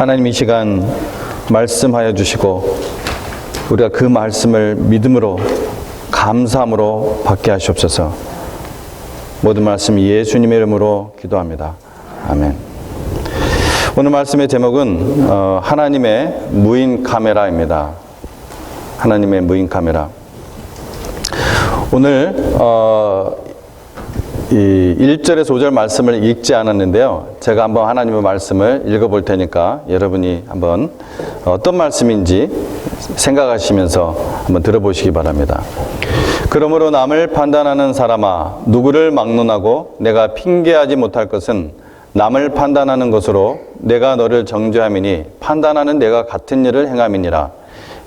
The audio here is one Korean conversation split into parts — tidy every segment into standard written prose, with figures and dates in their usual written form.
하나님 이 시간 말씀하여 주시고 우리가 그 말씀을 믿음으로 감사함으로 받게 하시옵소서. 모든 말씀 예수님의 이름으로 기도합니다. 아멘. 오늘 말씀의 제목은 하나님의 무인 카메라입니다. 하나님의 무인 카메라. 오늘 이 1절에서 5절 말씀을 읽지 않았는데요. 제가 한번 하나님의 말씀을 읽어볼 테니까 여러분이 한번 어떤 말씀인지 생각하시면서 한번 들어보시기 바랍니다. 그러므로 남을 판단하는 사람아, 누구를 막론하고 내가 핑계하지 못할 것은 남을 판단하는 것으로 내가 너를 정죄함이니 판단하는 내가 같은 일을 행함이니라.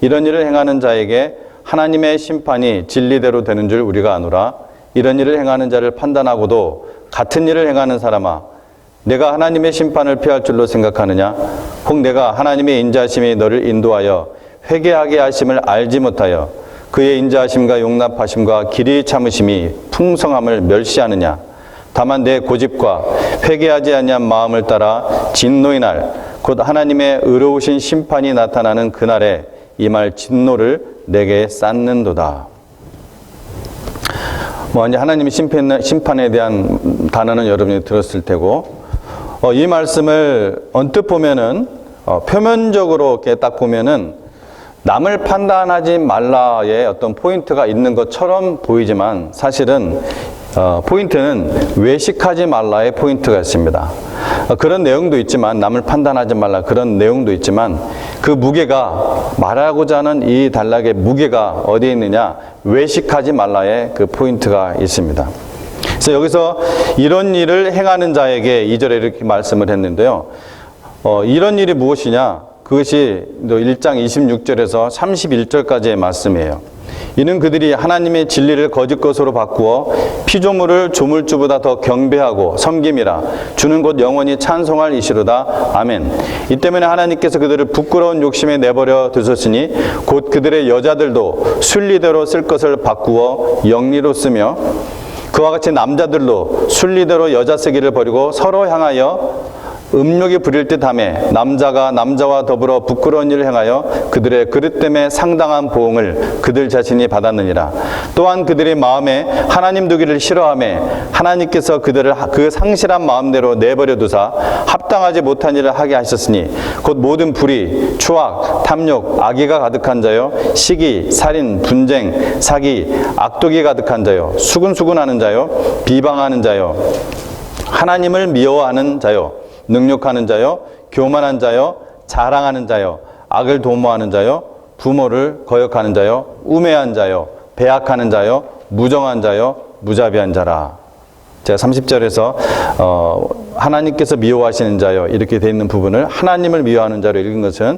이런 일을 행하는 자에게 하나님의 심판이 진리대로 되는 줄 우리가 아노라. 이런 일을 행하는 자를 판단하고도 같은 일을 행하는 사람아, 내가 하나님의 심판을 피할 줄로 생각하느냐? 혹 내가 하나님의 인자하심이 너를 인도하여 회개하게 하심을 알지 못하여 그의 인자하심과 용납하심과 길이 참으심이 풍성함을 멸시하느냐? 다만 내 고집과 회개하지 아니한 마음을 따라 진노의 날, 곧 하나님의 의로우신 심판이 나타나는 그날에 임할 진노를 내게 쌓는도다. 이제 하나님의 심판에 대한 단어는 여러분이 들었을 테고, 이 말씀을 언뜻 보면은, 표면적으로 이렇게 딱 보면은, 남을 판단하지 말라의 어떤 포인트가 있는 것처럼 보이지만, 사실은, 포인트는 외식하지 말라의 포인트가 있습니다. 그런 내용도 있지만, 남을 판단하지 말라 그런 내용도 있지만, 그 무게가, 말하고자 하는 이 단락의 무게가 어디에 있느냐? 외식하지 말라의 그 포인트가 있습니다. 그래서 여기서 이런 일을 행하는 자에게 2절에 이렇게 말씀을 했는데요. 이런 일이 무엇이냐? 그것이 1장 26절에서 31절까지의 말씀이에요. 이는 그들이 하나님의 진리를 거짓 것으로 바꾸어 피조물을 조물주보다 더 경배하고 섬김이라. 주는 곧 영원히 찬송할 이시로다. 아멘. 이 때문에 하나님께서 그들을 부끄러운 욕심에 내버려 두셨으니 곧 그들의 여자들도 순리대로 쓸 것을 바꾸어 영리로 쓰며 그와 같이 남자들도 순리대로 여자 쓰기를 버리고 서로 향하여 음욕이 부릴 듯하며 남자가 남자와 더불어 부끄러운 일을 행하여 그들의 그릇됨에 상당한 보응을 그들 자신이 받았느니라. 또한 그들의 마음에 하나님 두기를 싫어하며 하나님께서 그들을 그 상실한 마음대로 내버려 두사 합당하지 못한 일을 하게 하셨으니 곧 모든 불의, 추악, 탐욕, 악의가 가득한 자요, 시기, 살인, 분쟁, 사기, 악독이 가득한 자요, 수근수근하는 자요, 비방하는 자요, 하나님을 미워하는 자요, 능욕하는 자요, 교만한 자요, 자랑하는 자요, 악을 도모하는 자요, 부모를 거역하는 자요, 우매한 자요, 배악하는 자요, 무정한 자요, 무자비한 자라. 제가 30절에서 하나님께서 미워하시는 자요 이렇게 되어 있는 부분을 하나님을 미워하는 자로 읽은 것은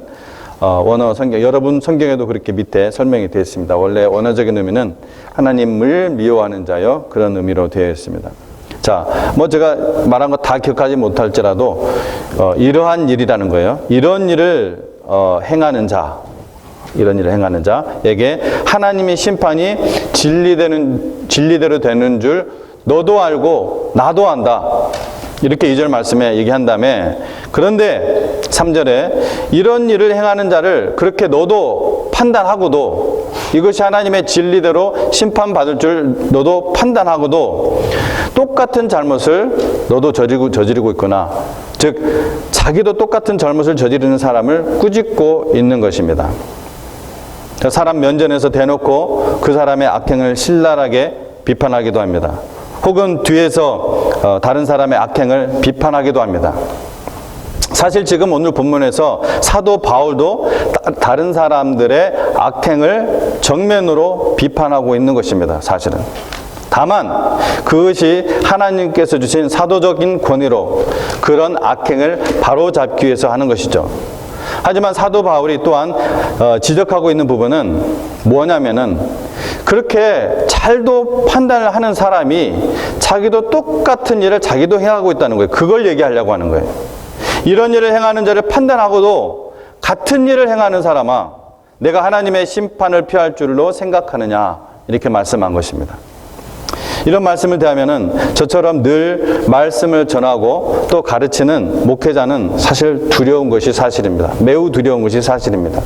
원어 성경, 여러분 성경에도 그렇게 밑에 설명이 되어 있습니다. 원래 원어적인 의미는 하나님을 미워하는 자요 그런 의미로 되어 있습니다. 자, 제가 말한 거 다 기억하지 못할지라도 이러한 일이라는 거예요. 이런 일을 행하는 자, 이런 일을 행하는 자에게 하나님의 심판이 진리대로 되는 줄 너도 알고 나도 안다. 이렇게 2절 말씀에 얘기한 다음에 그런데 3절에 이런 일을 행하는 자를 그렇게 너도 판단하고도 이것이 하나님의 진리대로 심판받을 줄 너도 판단하고도 똑같은 잘못을 너도 저지르고 있거나 즉 자기도 똑같은 잘못을 저지르는 사람을 꾸짖고 있는 것입니다. 사람 면전에서 대놓고 그 사람의 악행을 신랄하게 비판하기도 합니다. 혹은 뒤에서 다른 사람의 악행을 비판하기도 합니다. 사실 지금 오늘 본문에서 사도 바울도 다른 사람들의 악행을 정면으로 비판하고 있는 것입니다. 사실은. 다만 그것이 하나님께서 주신 사도적인 권위로 그런 악행을 바로잡기 위해서 하는 것이죠. 하지만 사도 바울이 또한 지적하고 있는 부분은 뭐냐면은 그렇게 잘도 판단을 하는 사람이 자기도 똑같은 일을 자기도 행하고 있다는 거예요. 그걸 얘기하려고 하는 거예요. 이런 일을 행하는 자를 판단하고도 같은 일을 행하는 사람아, 내가 하나님의 심판을 피할 줄로 생각하느냐, 이렇게 말씀한 것입니다. 이런 말씀을 대하면은 저처럼 늘 말씀을 전하고 또 가르치는 목회자는 사실 두려운 것이 사실입니다. 매우 두려운 것이 사실입니다.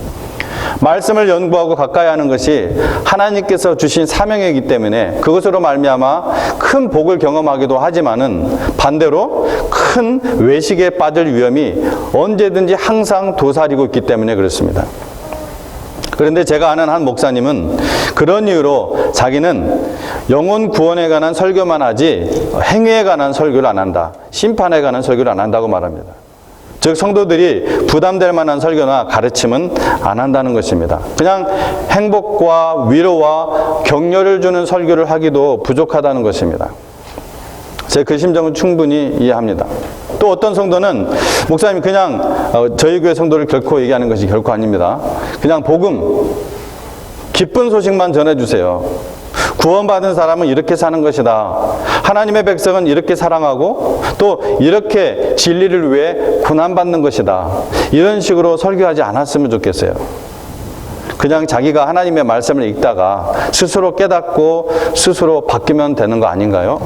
말씀을 연구하고 가까이 하는 것이 하나님께서 주신 사명이기 때문에 그것으로 말미암아 큰 복을 경험하기도 하지만은 반대로 큰 외식에 빠질 위험이 언제든지 항상 도사리고 있기 때문에 그렇습니다. 그런데 제가 아는 한 목사님은 그런 이유로 자기는 영혼 구원에 관한 설교만 하지 행위에 관한 설교를 안 한다. 심판에 관한 설교를 안 한다고 말합니다. 즉 성도들이 부담될 만한 설교나 가르침은 안 한다는 것입니다. 그냥 행복과 위로와 격려를 주는 설교를 하기도 부족하다는 것입니다. 제 그 심정은 충분히 이해합니다. 또 어떤 성도는 목사님 그냥 저희 교회 성도를 결코 얘기하는 것이 결코 아닙니다. 그냥 복음, 기쁜 소식만 전해주세요. 구원받은 사람은 이렇게 사는 것이다. 하나님의 백성은 이렇게 사랑하고 또 이렇게 진리를 위해 고난받는 것이다. 이런 식으로 설교하지 않았으면 좋겠어요. 그냥 자기가 하나님의 말씀을 읽다가 스스로 깨닫고 스스로 바뀌면 되는 거 아닌가요?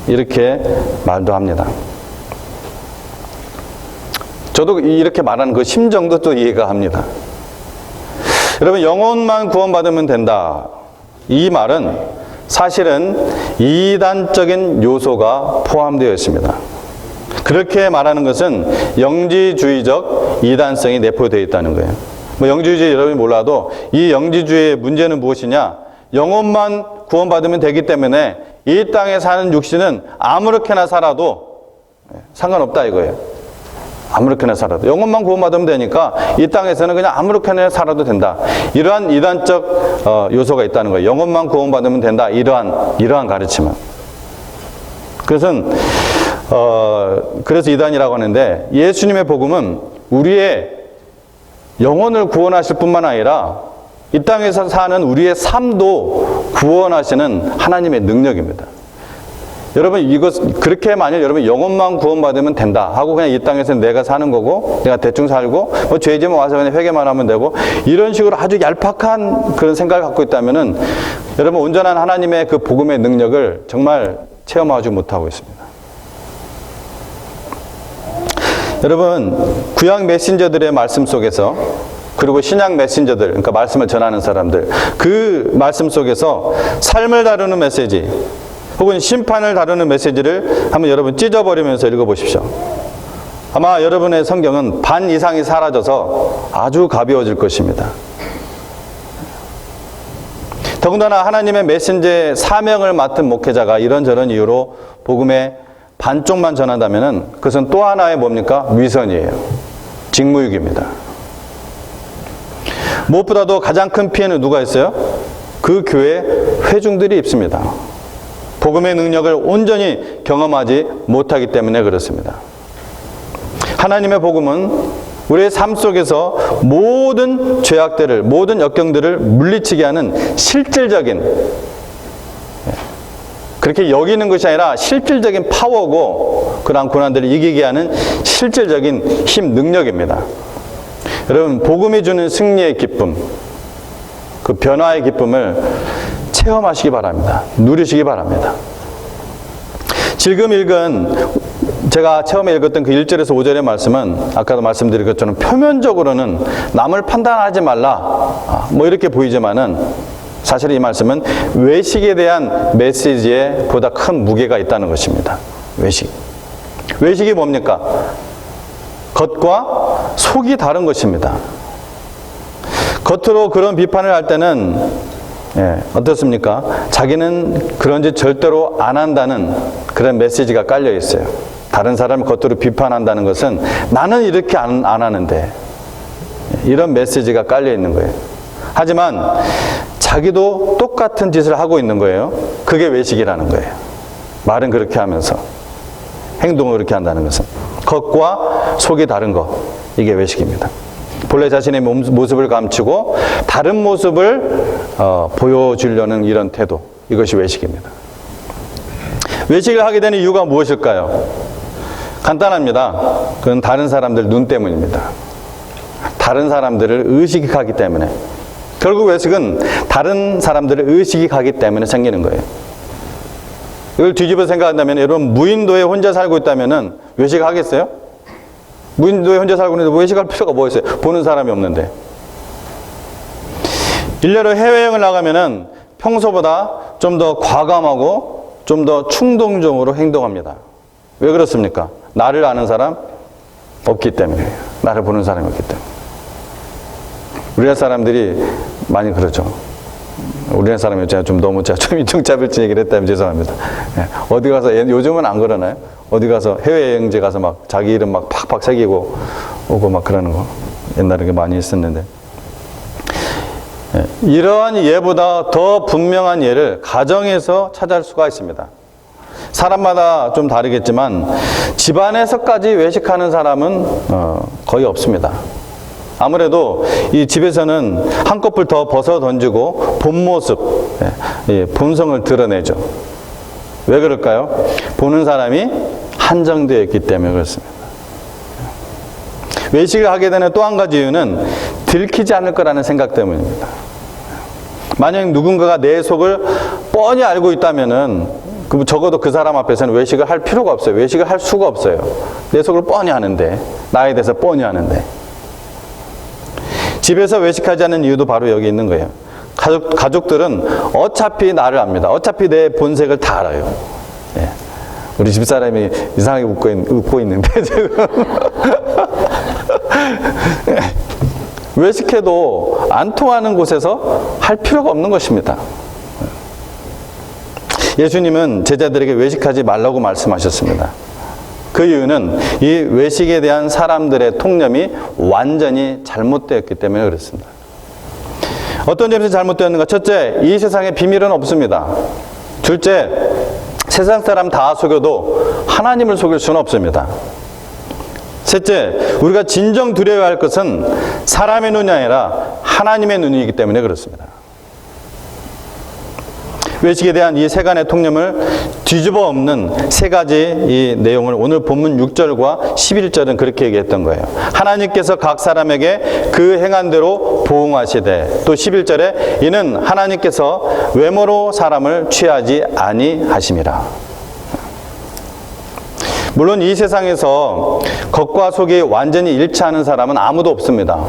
이렇게 말도 합니다. 저도 이렇게 말하는 그 심정도 또 이해가 합니다. 여러분, 영혼만 구원받으면 된다. 이 말은 사실은 이단적인 요소가 포함되어 있습니다. 그렇게 말하는 것은 영지주의적 이단성이 내포되어 있다는 거예요. 뭐 영지주의 여러분이 몰라도 이 영지주의의 문제는 무엇이냐? 영혼만 구원받으면 되기 때문에 이 땅에 사는 육신은 아무렇게나 살아도 상관없다 이거예요. 아무렇게나 살아도. 영혼만 구원받으면 되니까 이 땅에서는 그냥 아무렇게나 살아도 된다. 이러한 이단적 요소가 있다는 거예요. 영혼만 구원받으면 된다. 이러한 가르침은. 그래서 이단이라고 하는데 예수님의 복음은 우리의 영혼을 구원하실 뿐만 아니라 이 땅에서 사는 우리의 삶도 구원하시는 하나님의 능력입니다. 여러분, 그렇게 만약 여러분 영혼만 구원받으면 된다 하고 그냥 이 땅에서 내가 사는 거고, 내가 대충 살고, 뭐 죄지면 와서 그냥 회개만 하면 되고, 이런 식으로 아주 얄팍한 그런 생각을 갖고 있다면은 여러분 온전한 하나님의 그 복음의 능력을 정말 체험하지 못하고 있습니다. 여러분, 구약 메신저들의 말씀 속에서 그리고 신약 메신저들, 그러니까 말씀을 전하는 사람들, 그 말씀 속에서 삶을 다루는 메시지, 혹은 심판을 다루는 메시지를 한번 여러분 찢어버리면서 읽어보십시오. 아마 여러분의 성경은 반 이상이 사라져서 아주 가벼워질 것입니다. 더군다나 하나님의 메신저의 사명을 맡은 목회자가 이런저런 이유로 복음의 반쪽만 전한다면 그것은 또 하나의 뭡니까? 위선이에요. 직무유기입니다. 무엇보다도 가장 큰 피해는 누가 있어요? 그 교회 회중들이 입습니다. 복음의 능력을 온전히 경험하지 못하기 때문에 그렇습니다. 하나님의 복음은 우리의 삶 속에서 모든 죄악들을, 모든 역경들을 물리치게 하는 실질적인, 그렇게 여기는 것이 아니라 실질적인 파워고 그러한 고난들을 이기게 하는 실질적인 힘, 능력입니다. 여러분, 복음이 주는 승리의 기쁨, 그 변화의 기쁨을 체험하시기 바랍니다. 누리시기 바랍니다. 지금 읽은, 제가 처음에 읽었던 그 1절에서 5절의 말씀은 아까도 말씀드린 것처럼 표면적으로는 남을 판단하지 말라, 뭐 이렇게 보이지만은 사실 이 말씀은 외식에 대한 메시지에 보다 큰 무게가 있다는 것입니다. 외식이 뭡니까? 겉과 속이 다른 것입니다. 겉으로 그런 비판을 할 때는 어떻습니까? 자기는 그런 짓 절대로 안 한다는 그런 메시지가 깔려 있어요. 다른 사람을 겉으로 비판한다는 것은 나는 이렇게 안 하는데, 이런 메시지가 깔려 있는 거예요. 하지만 자기도 똑같은 짓을 하고 있는 거예요. 그게 외식이라는 거예요. 말은 그렇게 하면서 행동을 그렇게 한다는 것은 겉과 속이 다른 거, 이게 외식입니다. 본래 자신의 모습을 감추고 다른 모습을 보여주려는 이런 태도, 이것이 외식입니다. 외식을 하게 되는 이유가 무엇일까요? 간단합니다. 그건 다른 사람들 눈 때문입니다. 다른 사람들을 의식하기 때문에. 결국 외식은 다른 사람들을 의식하기 때문에 생기는 거예요. 이걸 뒤집어 생각한다면 여러분 무인도에 혼자 살고 있다면 외식하겠어요? 무인도에 혼자 살고 있는데 외식할 필요가 뭐 있어요? 보는 사람이 없는데. 일례로 해외여행을 나가면은 평소보다 좀 더 과감하고 좀 더 충동적으로 행동합니다. 왜 그렇습니까? 나를 아는 사람 없기 때문이에요. 나를 보는 사람이 없기 때문에. 우리나라 사람들이 많이 그러죠. 우리나라 사람이 제가 좀 너무 제가 좀 이중차별적 얘기를 했다면 죄송합니다. 어디 가서 요즘은 안 그러나요? 어디 가서 해외여행지 가서 막 자기 이름 막 팍팍 새기고 오고 막 그러는 거 옛날에 많이 있었는데, 이러한 예보다 더 분명한 예를 가정에서 찾을 수가 있습니다. 사람마다 좀 다르겠지만 집안에서까지 외식하는 사람은 거의 없습니다. 아무래도 이 집에서는 한꺼풀 더 벗어 던지고 본 모습, 본성을 드러내죠. 왜 그럴까요? 보는 사람이 한정되어 있기 때문에 그렇습니다. 외식을 하게 되는 또 한 가지 이유는 들키지 않을 거라는 생각 때문입니다. 만약 누군가가 내 속을 뻔히 알고 있다면은 적어도 그 사람 앞에서는 외식을 할 필요가 없어요. 외식을 할 수가 없어요. 내 속을 뻔히 아는데, 나에 대해서 뻔히 아는데. 집에서 외식하지 않는 이유도 바로 여기 있는 거예요. 가족들은 어차피 나를 압니다. 어차피 내 본색을 다 알아요. 예. 우리 집사람이 이상하게 웃고 있는데 지금 외식해도 안 통하는 곳에서 할 필요가 없는 것입니다. 예수님은 제자들에게 외식하지 말라고 말씀하셨습니다. 그 이유는 이 외식에 대한 사람들의 통념이 완전히 잘못되었기 때문에 그렇습니다. 어떤 점에서 잘못되었는가? 첫째, 이 세상에 비밀은 없습니다. 둘째, 세상 사람 다 속여도 하나님을 속일 수는 없습니다. 셋째, 우리가 진정 두려워야 할 것은 사람의 눈이 아니라 하나님의 눈이기 때문에 그렇습니다. 외식에 대한 이 세간의 통념을 뒤집어 엎는 세 가지 이 내용을 오늘 본문 6절과 11절은 그렇게 얘기했던 거예요. 하나님께서 각 사람에게 그 행한 대로 보응하시되, 또 11절에 이는 하나님께서 외모로 사람을 취하지 아니하심이라. 물론 이 세상에서 겉과 속이 완전히 일치하는 사람은 아무도 없습니다.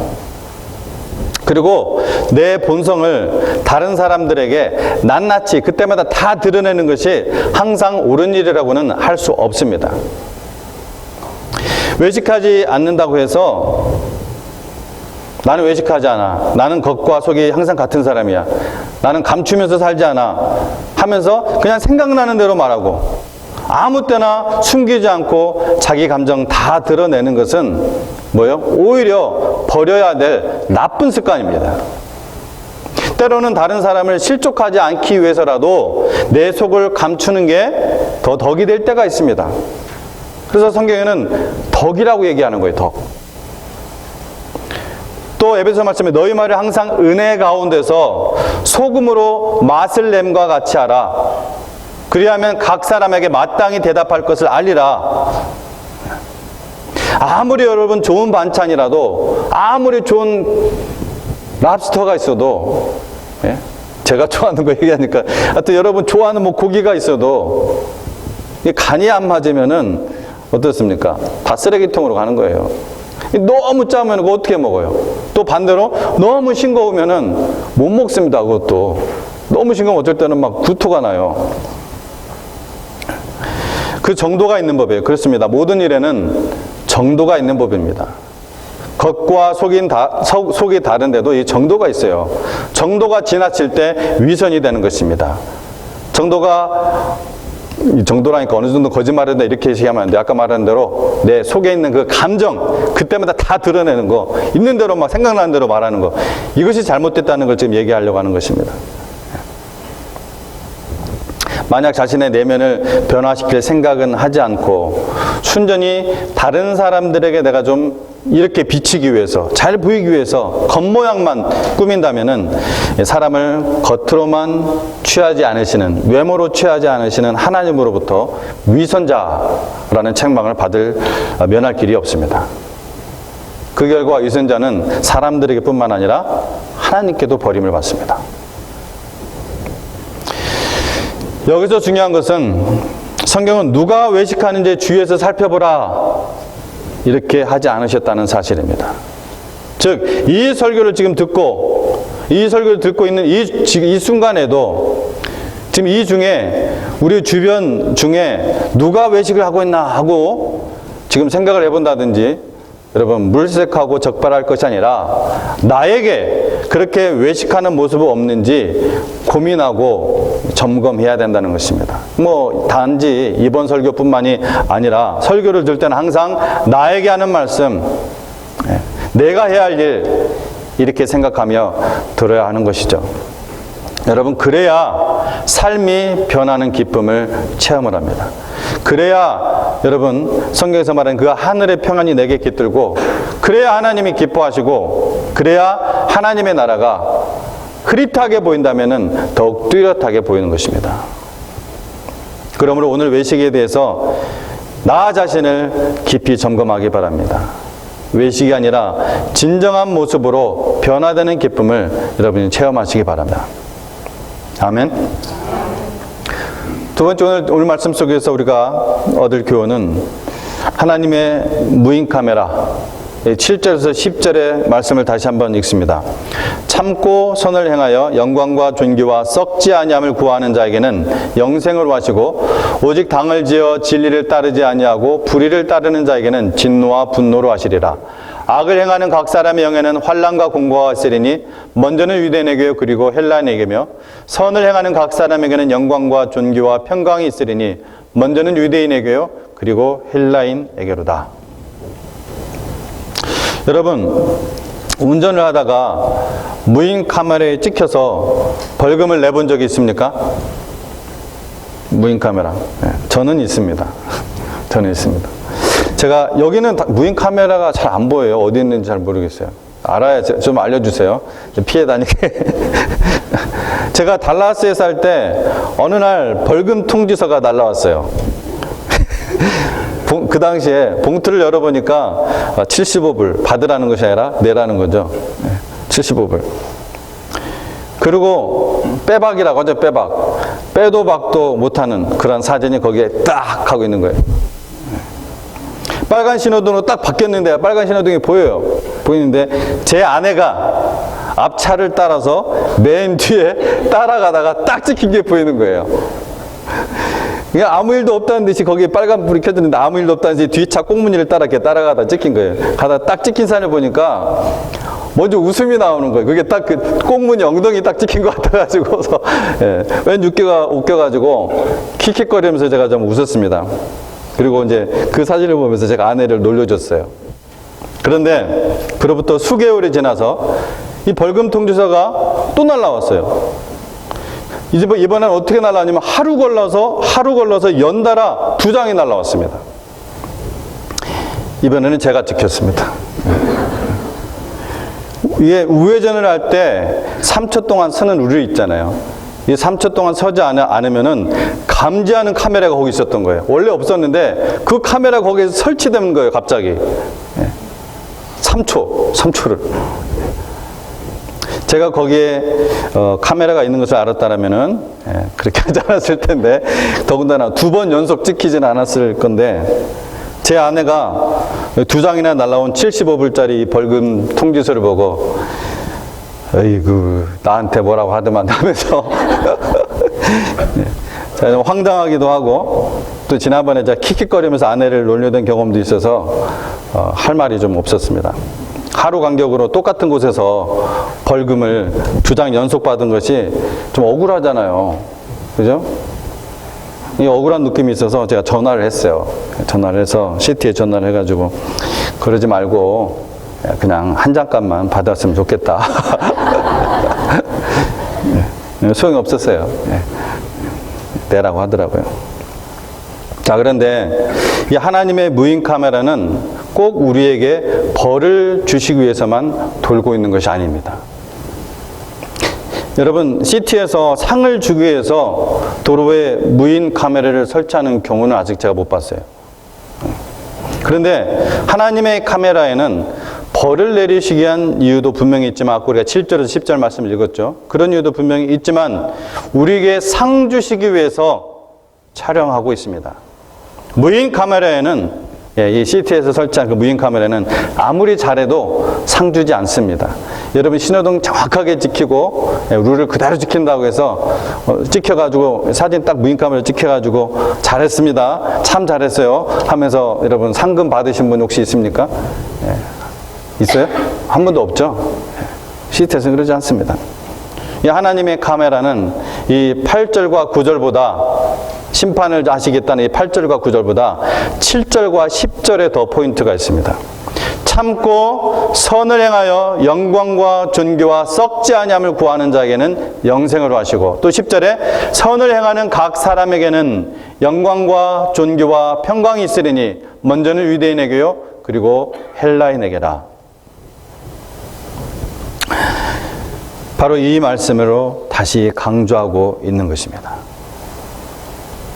그리고 내 본성을 다른 사람들에게 낱낱이 그때마다 다 드러내는 것이 항상 옳은 일이라고는 할 수 없습니다. 외식하지 않는다고 해서 나는 외식하지 않아, 나는 겉과 속이 항상 같은 사람이야, 나는 감추면서 살지 않아 하면서 그냥 생각나는 대로 말하고 아무 때나 숨기지 않고 자기 감정 다 드러내는 것은 뭐요? 오히려 버려야 될 나쁜 습관입니다. 때로는 다른 사람을 실족하지 않기 위해서라도 내 속을 감추는 게 더 덕이 될 때가 있습니다. 그래서 성경에는 덕이라고 얘기하는 거예요. 덕. 또 에베소 말씀에 너희 말을 항상 은혜 가운데서 소금으로 맛을 냄과 같이 하라. 그리하면 각 사람에게 마땅히 대답할 것을 알리라. 아무리 여러분 좋은 반찬이라도, 아무리 좋은 랍스터가 있어도, 예? 제가 좋아하는 거 얘기하니까, 하여튼 여러분 좋아하는 뭐 고기가 있어도 간이 안 맞으면은 어떻습니까? 다 쓰레기통으로 가는 거예요. 너무 짜면 그거 어떻게 먹어요? 또 반대로 너무 싱거우면은 못 먹습니다. 그것도 너무 싱거우면 어쩔 때는 막 구토가 나요. 그 정도가 있는 법이에요. 그렇습니다. 모든 일에는 정도가 있는 법입니다. 겉과 속이 다른데도 이 정도가 있어요. 정도가 지나칠 때 위선이 되는 것입니다. 이 정도라니까 어느 정도 거짓말한다 이렇게 얘기하면 안 돼. 아까 말한 대로 내 속에 있는 그 감정, 그때마다 다 드러내는 거, 있는 대로 막 생각나는 대로 말하는 거, 이것이 잘못됐다는 걸 지금 얘기하려고 하는 것입니다. 만약 자신의 내면을 변화시킬 생각은 하지 않고 순전히 다른 사람들에게 내가 좀 이렇게 비치기 위해서, 잘 보이기 위해서 겉모양만 꾸민다면은 사람을 겉으로만 취하지 않으시는, 외모로 취하지 않으시는 하나님으로부터 위선자라는 책망을 면할 길이 없습니다. 그 결과 위선자는 사람들에게 뿐만 아니라 하나님께도 버림을 받습니다. 여기서 중요한 것은 성경은 누가 외식하는지 주위에서 살펴보라 이렇게 하지 않으셨다는 사실입니다. 즉, 이 설교를 지금 듣고 있는 이 순간에도 지금 이 중에 우리 주변 중에 누가 외식을 하고 있나 하고 지금 생각을 해본다든지, 여러분, 물색하고 적발할 것이 아니라 나에게 그렇게 외식하는 모습이 없는지 고민하고 점검해야 된다는 것입니다. 단지 이번 설교뿐만이 아니라 설교를 들을 때는 항상 나에게 하는 말씀, 내가 해야 할 일, 이렇게 생각하며 들어야 하는 것이죠. 여러분, 그래야 삶이 변하는 기쁨을 체험을 합니다. 그래야 여러분, 성경에서 말하는 그 하늘의 평안이 내게 깃들고, 그래야 하나님이 기뻐하시고, 그래야 하나님의 나라가 흐릿하게 보인다면 더욱 뚜렷하게 보이는 것입니다. 그러므로 오늘 외식에 대해서 나 자신을 깊이 점검하기 바랍니다. 외식이 아니라 진정한 모습으로 변화되는 기쁨을 여러분이 체험하시기 바랍니다. 아멘. 두 번째, 오늘 말씀 속에서 우리가 얻을 교훈은 하나님의 무인 카메라, 7절에서 10절의 말씀을 다시 한번 읽습니다. 참고 선을 행하여 영광과 존귀와 썩지 아니함을 구하는 자에게는 영생을 하시고, 오직 당을 지어 진리를 따르지 아니하고 불의를 따르는 자에게는 진노와 분노로 하시리라. 악을 행하는 각 사람의 영에는 환난과 공고가 있으리니 먼저는 유대인에게요 그리고 헬라인에게며, 선을 행하는 각 사람에게는 영광과 존귀와 평강이 있으리니 먼저는 유대인에게요 그리고 헬라인에게로다. 여러분, 운전을 하다가 무인 카메라에 찍혀서 벌금을 내본 적이 있습니까? 무인 카메라. 저는 있습니다. 저는 있습니다. 제가 여기는 무인 카메라가 잘 안 보여요. 어디 있는지 잘 모르겠어요. 알아야 좀 알려주세요. 피해 다니게. 제가 달라스에 살 때 어느 날 벌금 통지서가 날라왔어요. 그 당시에 봉투를 열어보니까 75불, 받으라는 것이 아니라 내라는 거죠. 75불. 그리고 빼박이라고 하죠. 빼도 박도 못하는 그런 사진이 거기에 딱 하고 있는 거예요. 빨간 신호등으로 딱 바뀌었는데, 빨간 신호등이 보이는데 제 아내가 앞차를 따라서 맨 뒤에 따라가다가 딱 찍힌 게 보이는 거예요. 그냥 아무 일도 없다는 듯이 거기에 빨간 불이 켜졌는데 아무 일도 없다는 듯이 뒤차 꽁무니를 따라가다 찍힌 거예요. 가다가 딱 찍힌 사진을 보니까 먼저 웃음이 나오는 거예요. 그게 딱 그 꽁무니 엉덩이 딱 찍힌 것 같아가지고서, 왠 웃겨가지고 킥킥거리면서 제가 좀 웃었습니다. 그리고 이제 그 사진을 보면서 제가 아내를 놀려줬어요. 그런데 그로부터 수개월이 지나서 이 벌금 통지서가 또 날라왔어요. 이번엔 어떻게 날라왔냐면 하루 걸러서 연달아 2장이 날라왔습니다. 이번에는 제가 찍혔습니다. 이게 우회전을 할 때 3초 동안 서는 룰이 있잖아요. 이 3초 동안 서지 않으면은 감지하는 카메라가 거기 있었던 거예요. 원래 없었는데 그 카메라가 거기에 설치되는 거예요, 갑자기. 3초를. 제가 거기에 카메라가 있는 것을 알았다면은 그렇게 하지 않았을 텐데, 더군다나 2번 연속 찍히지는 않았을 건데, 제 아내가 2장이나 날라온 75불짜리 벌금 통지서를 보고 어이구 나한테 뭐라고 하더만 하면서 제가 좀 황당하기도 하고, 또 지난번에 제가 킥킥거리면서 아내를 놀려던 경험도 있어서 할 말이 좀 없었습니다. 하루 간격으로 똑같은 곳에서 벌금을 2장 연속 받은 것이 좀 억울하잖아요. 그죠? 이 억울한 느낌이 있어서 제가 전화를 했어요. 전화를 해서 시티에 전화를 해가지고 그러지 말고 그냥 한 장값만 받았으면 좋겠다. 소용이 없었어요. 내라고 하더라고요. 자, 그런데 이 하나님의 무인 카메라는 꼭 우리에게 벌을 주시기 위해서만 돌고 있는 것이 아닙니다. 여러분, 시티에서 상을 주기 위해서 도로에 무인 카메라를 설치하는 경우는 아직 제가 못 봤어요. 그런데 하나님의 카메라에는 벌을 내리시기 위한 이유도 분명히 있지만, 아까 우리가 7절에서 10절 말씀을 읽었죠. 그런 이유도 분명히 있지만 우리에게 상 주시기 위해서 촬영하고 있습니다. 무인 카메라에는 이 시티에서 설치한 그 무인 카메라는 아무리 잘해도 상 주지 않습니다. 여러분 신호등 정확하게 지키고 룰을 그대로 지킨다고 해서 찍혀가지고 사진 딱 무인 카메라 찍혀가지고 잘했습니다, 참 잘했어요 하면서 여러분 상금 받으신 분 혹시 있습니까? 있어요? 한 번도 없죠? 시티에서는 그러지 않습니다. 이 하나님의 카메라는 이 8절과 9절보다 심판을 하시겠다는 이 8절과 9절보다 7절과 10절에 더 포인트가 있습니다. 참고 선을 행하여 영광과 존귀와 썩지 아니함을 구하는 자에게는 영생으로 하시고, 또 10절에 선을 행하는 각 사람에게는 영광과 존귀와 평강이 있으리니 먼저는 유대인에게요 그리고 헬라인에게라. 바로 이 말씀으로 다시 강조하고 있는 것입니다.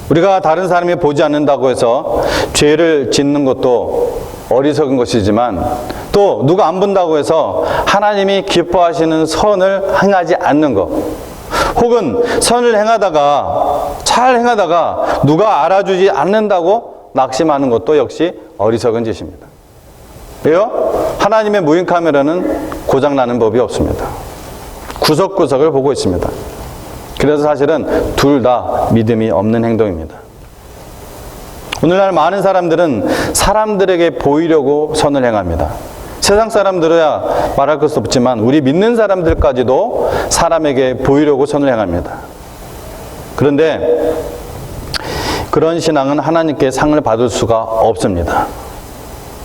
우리가 다른 사람이 보지 않는다고 해서 죄를 짓는 것도 어리석은 것이지만, 또 누가 안 본다고 해서 하나님이 기뻐하시는 선을 행하지 않는 것, 혹은 선을 행하다가 잘 행하다가 누가 알아주지 않는다고 낙심하는 것도 역시 어리석은 짓입니다. 왜요? 하나님의 무인 카메라는 고장나는 법이 없습니다. 구석구석을 보고 있습니다. 그래서 사실은 둘 다 믿음이 없는 행동입니다. 오늘날 많은 사람들은 사람들에게 보이려고 선을 행합니다. 세상 사람들이야 말할 것도 없지만 우리 믿는 사람들까지도 사람에게 보이려고 선을 행합니다. 그런데 그런 신앙은 하나님께 상을 받을 수가 없습니다.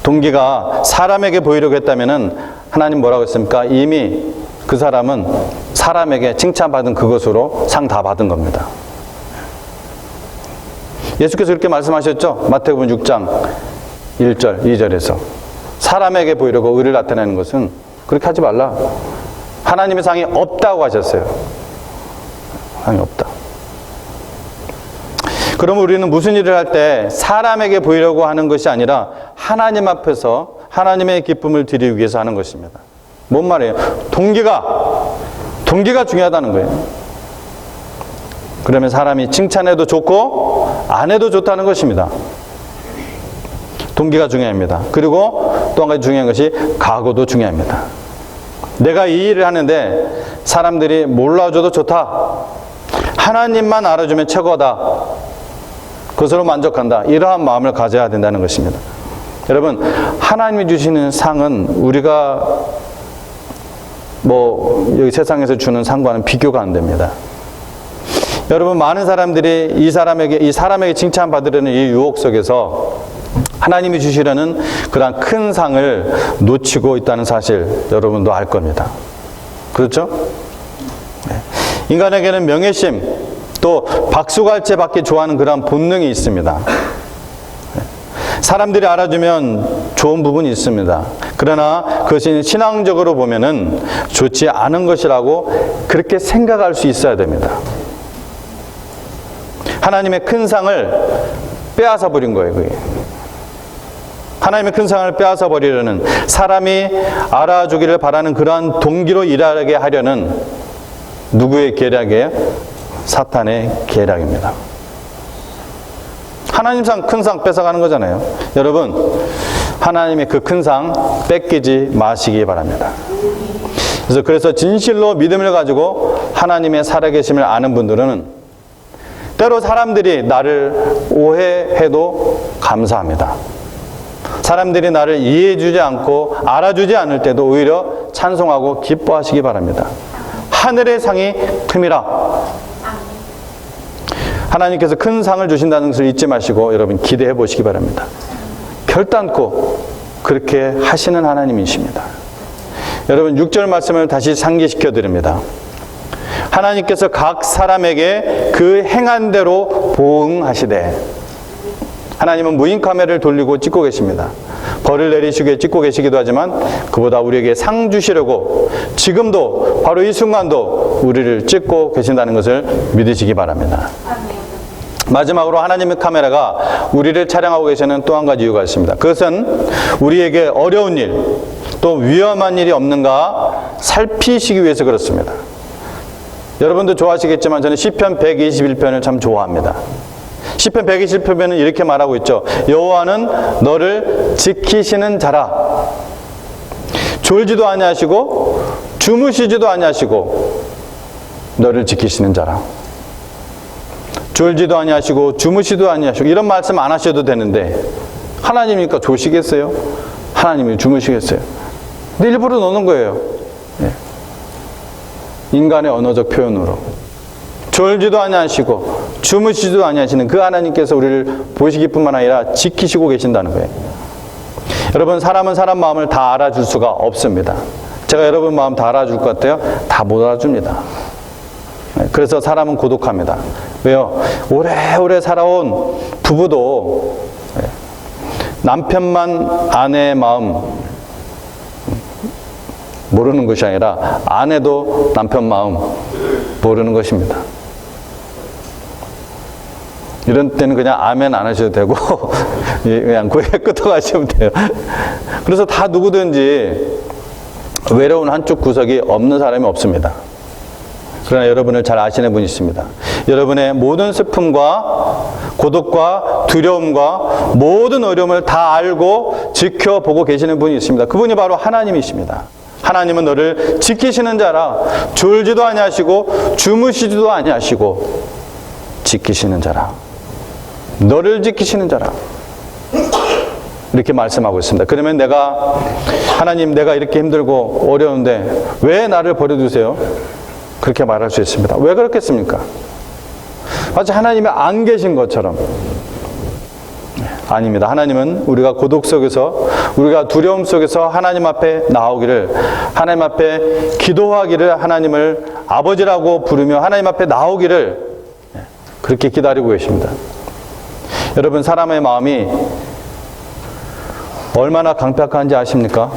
동기가 사람에게 보이려고 했다면 하나님 뭐라고 했습니까? 이미 그 사람은 사람에게 칭찬받은 그것으로 상 다 받은 겁니다. 예수께서 그렇게 말씀하셨죠? 마태복음 6장 1절, 2절에서 사람에게 보이려고 의를 나타내는 것은 그렇게 하지 말라. 하나님의 상이 없다고 하셨어요. 상이 없다. 그럼 우리는 무슨 일을 할 때 사람에게 보이려고 하는 것이 아니라 하나님 앞에서 하나님의 기쁨을 드리기 위해서 하는 것입니다. 뭔 말이에요? 동기가 중요하다는 거예요. 그러면 사람이 칭찬해도 좋고 안 해도 좋다는 것입니다. 동기가 중요합니다. 그리고 또 한 가지 중요한 것이 각오도 중요합니다. 내가 이 일을 하는데 사람들이 몰라줘도 좋다, 하나님만 알아주면 최고다, 그것으로 만족한다, 이러한 마음을 가져야 된다는 것입니다. 여러분, 하나님이 주시는 상은 우리가 여기 세상에서 주는 상과는 비교가 안 됩니다. 여러분, 많은 사람들이 이 사람에게 칭찬받으려는 이 유혹 속에서 하나님이 주시려는 그러한 큰 상을 놓치고 있다는 사실 여러분도 알 겁니다. 그렇죠? 네. 인간에게는 명예심, 또 박수갈채 받기 좋아하는 그러한 본능이 있습니다. 사람들이 알아주면 좋은 부분이 있습니다. 그러나 그것이 신앙적으로 보면은 좋지 않은 것이라고 그렇게 생각할 수 있어야 됩니다. 하나님의 큰 상을 빼앗아 버린 거예요, 그게. 하나님의 큰 상을 빼앗아 버리려는, 사람이 알아주기를 바라는 그러한 동기로 일하게 하려는 누구의 계략이에요? 사탄의 계략입니다. 하나님 상, 큰 상 뺏어가는 거잖아요. 여러분, 하나님의 그 큰 상 뺏기지 마시기 바랍니다. 그래서 진실로 믿음을 가지고 하나님의 살아계심을 아는 분들은 때로 사람들이 나를 오해해도 감사합니다. 사람들이 나를 이해해주지 않고 알아주지 않을 때도 오히려 찬송하고 기뻐하시기 바랍니다. 하늘의 상이 큼이라. 하나님께서 큰 상을 주신다는 것을 잊지 마시고 여러분 기대해 보시기 바랍니다. 결단코 그렇게 하시는 하나님이십니다. 여러분 6절 말씀을 다시 상기시켜 드립니다. 하나님께서 각 사람에게 그 행한 대로 보응하시되, 하나님은 무인 카메라를 돌리고 찍고 계십니다. 벌을 내리시기에 찍고 계시기도 하지만 그보다 우리에게 상 주시려고 지금도 바로 이 순간도 우리를 찍고 계신다는 것을 믿으시기 바랍니다. 마지막으로 하나님의 카메라가 우리를 촬영하고 계시는 또 한 가지 이유가 있습니다. 그것은 우리에게 어려운 일, 또 위험한 일이 없는가 살피시기 위해서 그렇습니다. 여러분도 좋아하시겠지만 저는 시편 121편을 참 좋아합니다. 시편 120편에는 이렇게 말하고 있죠. 여호와는 너를 지키시는 자라. 졸지도 아니하시고 주무시지도 아니하시고 너를 지키시는 자라. 졸지도 아니하시고 주무시도 아니하시고 이런 말씀 안 하셔도 되는데 하나님이니까 조시겠어요? 하나님이 주무시겠어요? 근데 일부러 넣는 거예요. 인간의 언어적 표현으로. 졸지도 아니하시고 주무시지도 아니하시는 그 하나님께서 우리를 보시기뿐만 아니라 지키시고 계신다는 거예요. 여러분, 사람은 사람 마음을 다 알아줄 수가 없습니다. 제가 여러분 마음 다 알아줄 것 같아요? 다 못 알아줍니다. 그래서 사람은 고독합니다. 왜요? 오래오래 살아온 부부도 남편만 아내의 마음 모르는 것이 아니라 아내도 남편 마음 모르는 것입니다. 이런 때는 그냥 아멘 안 하셔도 되고 그냥 고개 끄덕하시면 돼요. 그래서 다 누구든지 외로운 한쪽 구석이 없는 사람이 없습니다. 그러나 여러분을 잘 아시는 분이 있습니다. 여러분의 모든 슬픔과 고독과 두려움과 모든 어려움을 다 알고 지켜보고 계시는 분이 있습니다. 그분이 바로 하나님이십니다. 하나님은 너를 지키시는 자라. 졸지도 아니하시고 주무시지도 아니하시고 지키시는 자라. 너를 지키시는 자라. 이렇게 말씀하고 있습니다. 그러면 하나님 내가 이렇게 힘들고 어려운데 왜 나를 버려두세요? 그렇게 말할 수 있습니다. 왜 그렇겠습니까? 마치 하나님이 안 계신 것처럼. 아닙니다. 하나님은 우리가 고독 속에서, 우리가 두려움 속에서 하나님 앞에 나오기를, 하나님 앞에 기도하기를, 하나님을 아버지라고 부르며 하나님 앞에 나오기를 그렇게 기다리고 계십니다. 여러분, 사람의 마음이 얼마나 강팍한지 아십니까?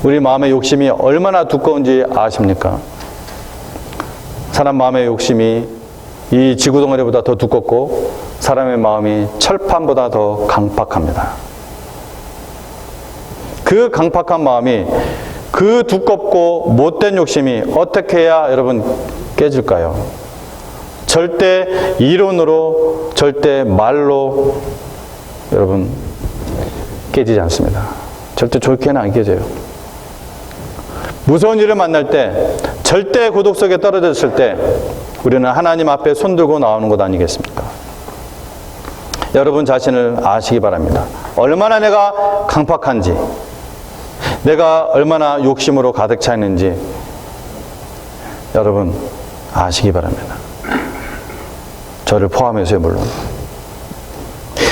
우리 마음의 욕심이 얼마나 두꺼운지 아십니까? 사람 마음의 욕심이 이 지구덩어리보다 더 두껍고 사람의 마음이 철판보다 더 강팍합니다. 그 강팍한 마음이, 그 두껍고 못된 욕심이 어떻게 해야 여러분 깨질까요? 절대 이론으로, 절대 말로 여러분 깨지지 않습니다. 절대 좋게는 안 깨져요. 무서운 일을 만날 때, 절대 고독 속에 떨어졌을 때 우리는 하나님 앞에 손들고 나오는 것 아니겠습니까? 여러분 자신을 아시기 바랍니다. 얼마나 내가 강팍한지, 내가 얼마나 욕심으로 가득 차 있는지 여러분 아시기 바랍니다. 저를 포함해서요, 물론.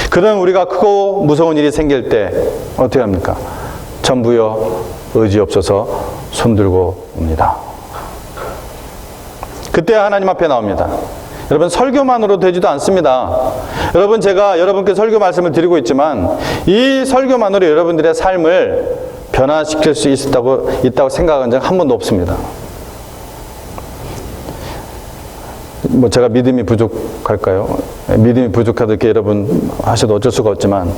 그런 우리가 크고 무서운 일이 생길 때 어떻게 합니까? 전부여 의지 없어서 손들고 옵니다. 그때 하나님 앞에 나옵니다. 여러분, 설교만으로 되지도 않습니다. 여러분, 제가 여러분께 설교 말씀을 드리고 있지만 이 설교만으로 여러분들의 삶을 변화시킬 수 있다고 생각한 적 한 번도 없습니다. 뭐 제가 믿음이 부족할까요? 믿음이 부족하다 이렇게 여러분 하셔도 어쩔 수가 없지만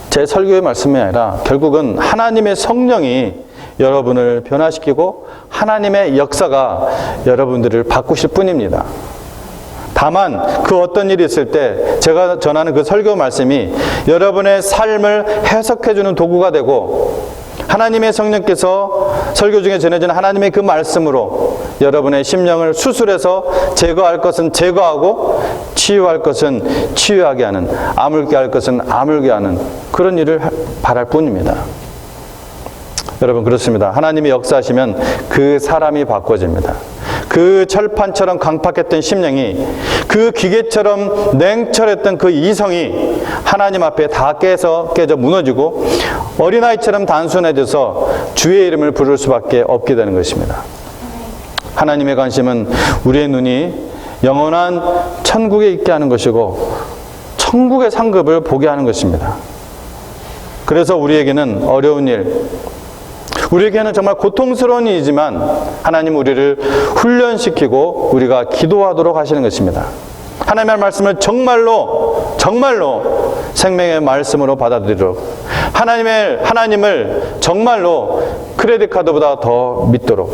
제 설교의 말씀이 아니라 결국은 하나님의 성령이 여러분을 변화시키고 하나님의 역사가 여러분들을 바꾸실 뿐입니다. 다만 그 어떤 일이 있을 때 제가 전하는 그 설교 말씀이 여러분의 삶을 해석해주는 도구가 되고 하나님의 성령께서 설교 중에 전해지는 하나님의 그 말씀으로 여러분의 심령을 수술해서 제거할 것은 제거하고 치유할 것은 치유하게 하는, 아물게 할 것은 아물게 하는 그런 일을 바랄 뿐입니다. 여러분, 그렇습니다. 하나님이 역사하시면 그 사람이 바꿔집니다. 그 철판처럼 강팍했던 심령이, 그 기계처럼 냉철했던 그 이성이 하나님 앞에 다 깨져 무너지고 어린아이처럼 단순해져서 주의 이름을 부를 수밖에 없게 되는 것입니다. 하나님의 관심은 우리의 눈이 영원한 천국에 있게 하는 것이고 천국의 상급을 보게 하는 것입니다. 그래서 우리에게는 어려운 일, 우리에게는 정말 고통스러운 일이지만 하나님 우리를 훈련시키고 우리가 기도하도록 하시는 것입니다. 하나님의 말씀을 정말로 생명의 말씀으로 받아들이도록, 하나님을 정말로 크레딧 카드보다 더 믿도록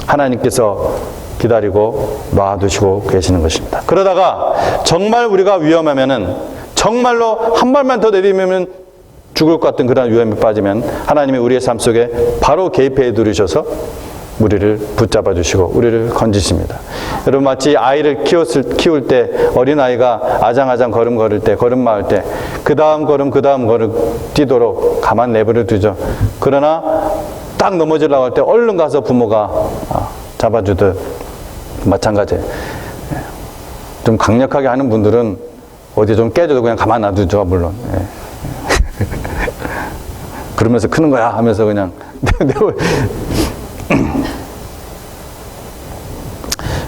하나님께서 기다리고 놔두시고 계시는 것입니다. 그러다가 정말 우리가 위험하면은, 정말로 한 발만 더 내디디면 죽을 것 같은 그런 위험에 빠지면 하나님이 우리의 삶 속에 바로 개입해 들으셔서 우리를 붙잡아 주시고 우리를 건지십니다. 여러분, 마치 아이를 키울 때, 어린아이가 아장아장 걸음 걸을 때, 걸음마 할 때 그 다음 걸음 뛰도록 가만 내버려 두죠. 그러나 딱 넘어지려고 할 때 얼른 가서 부모가 잡아주듯 마찬가지예요. 좀 강력하게 하는 분들은 어디 좀 깨져도 그냥 가만 놔두죠, 물론. 그러면서 크는 거야 하면서 그냥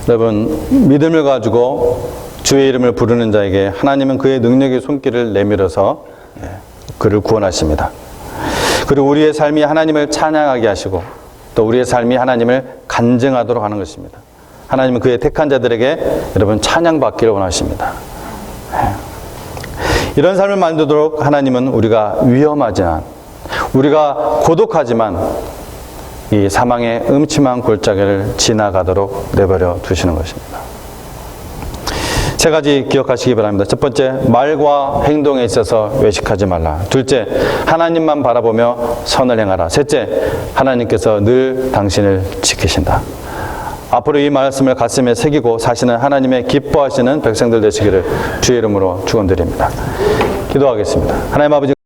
여러분, 믿음을 가지고 주의 이름을 부르는 자에게 하나님은 그의 능력의 손길을 내밀어서 그를 구원하십니다. 그리고 우리의 삶이 하나님을 찬양하게 하시고 또 우리의 삶이 하나님을 간증하도록 하는 것입니다. 하나님은 그의 택한 자들에게 여러분 찬양받기를 원하십니다. 이런 삶을 만들도록 하나님은 우리가 위험하지만, 우리가 고독하지만 이 사망의 음침한 골짜기를 지나가도록 내버려 두시는 것입니다. 세 가지 기억하시기 바랍니다. 첫 번째, 말과 행동에 있어서 외식하지 말라. 둘째, 하나님만 바라보며 선을 행하라. 셋째, 하나님께서 늘 당신을 지키신다. 앞으로 이 말씀을 가슴에 새기고 사시는 하나님의 기뻐하시는 백성들 되시기를 주의 이름으로 축원드립니다. 기도하겠습니다. 하나님 아버지,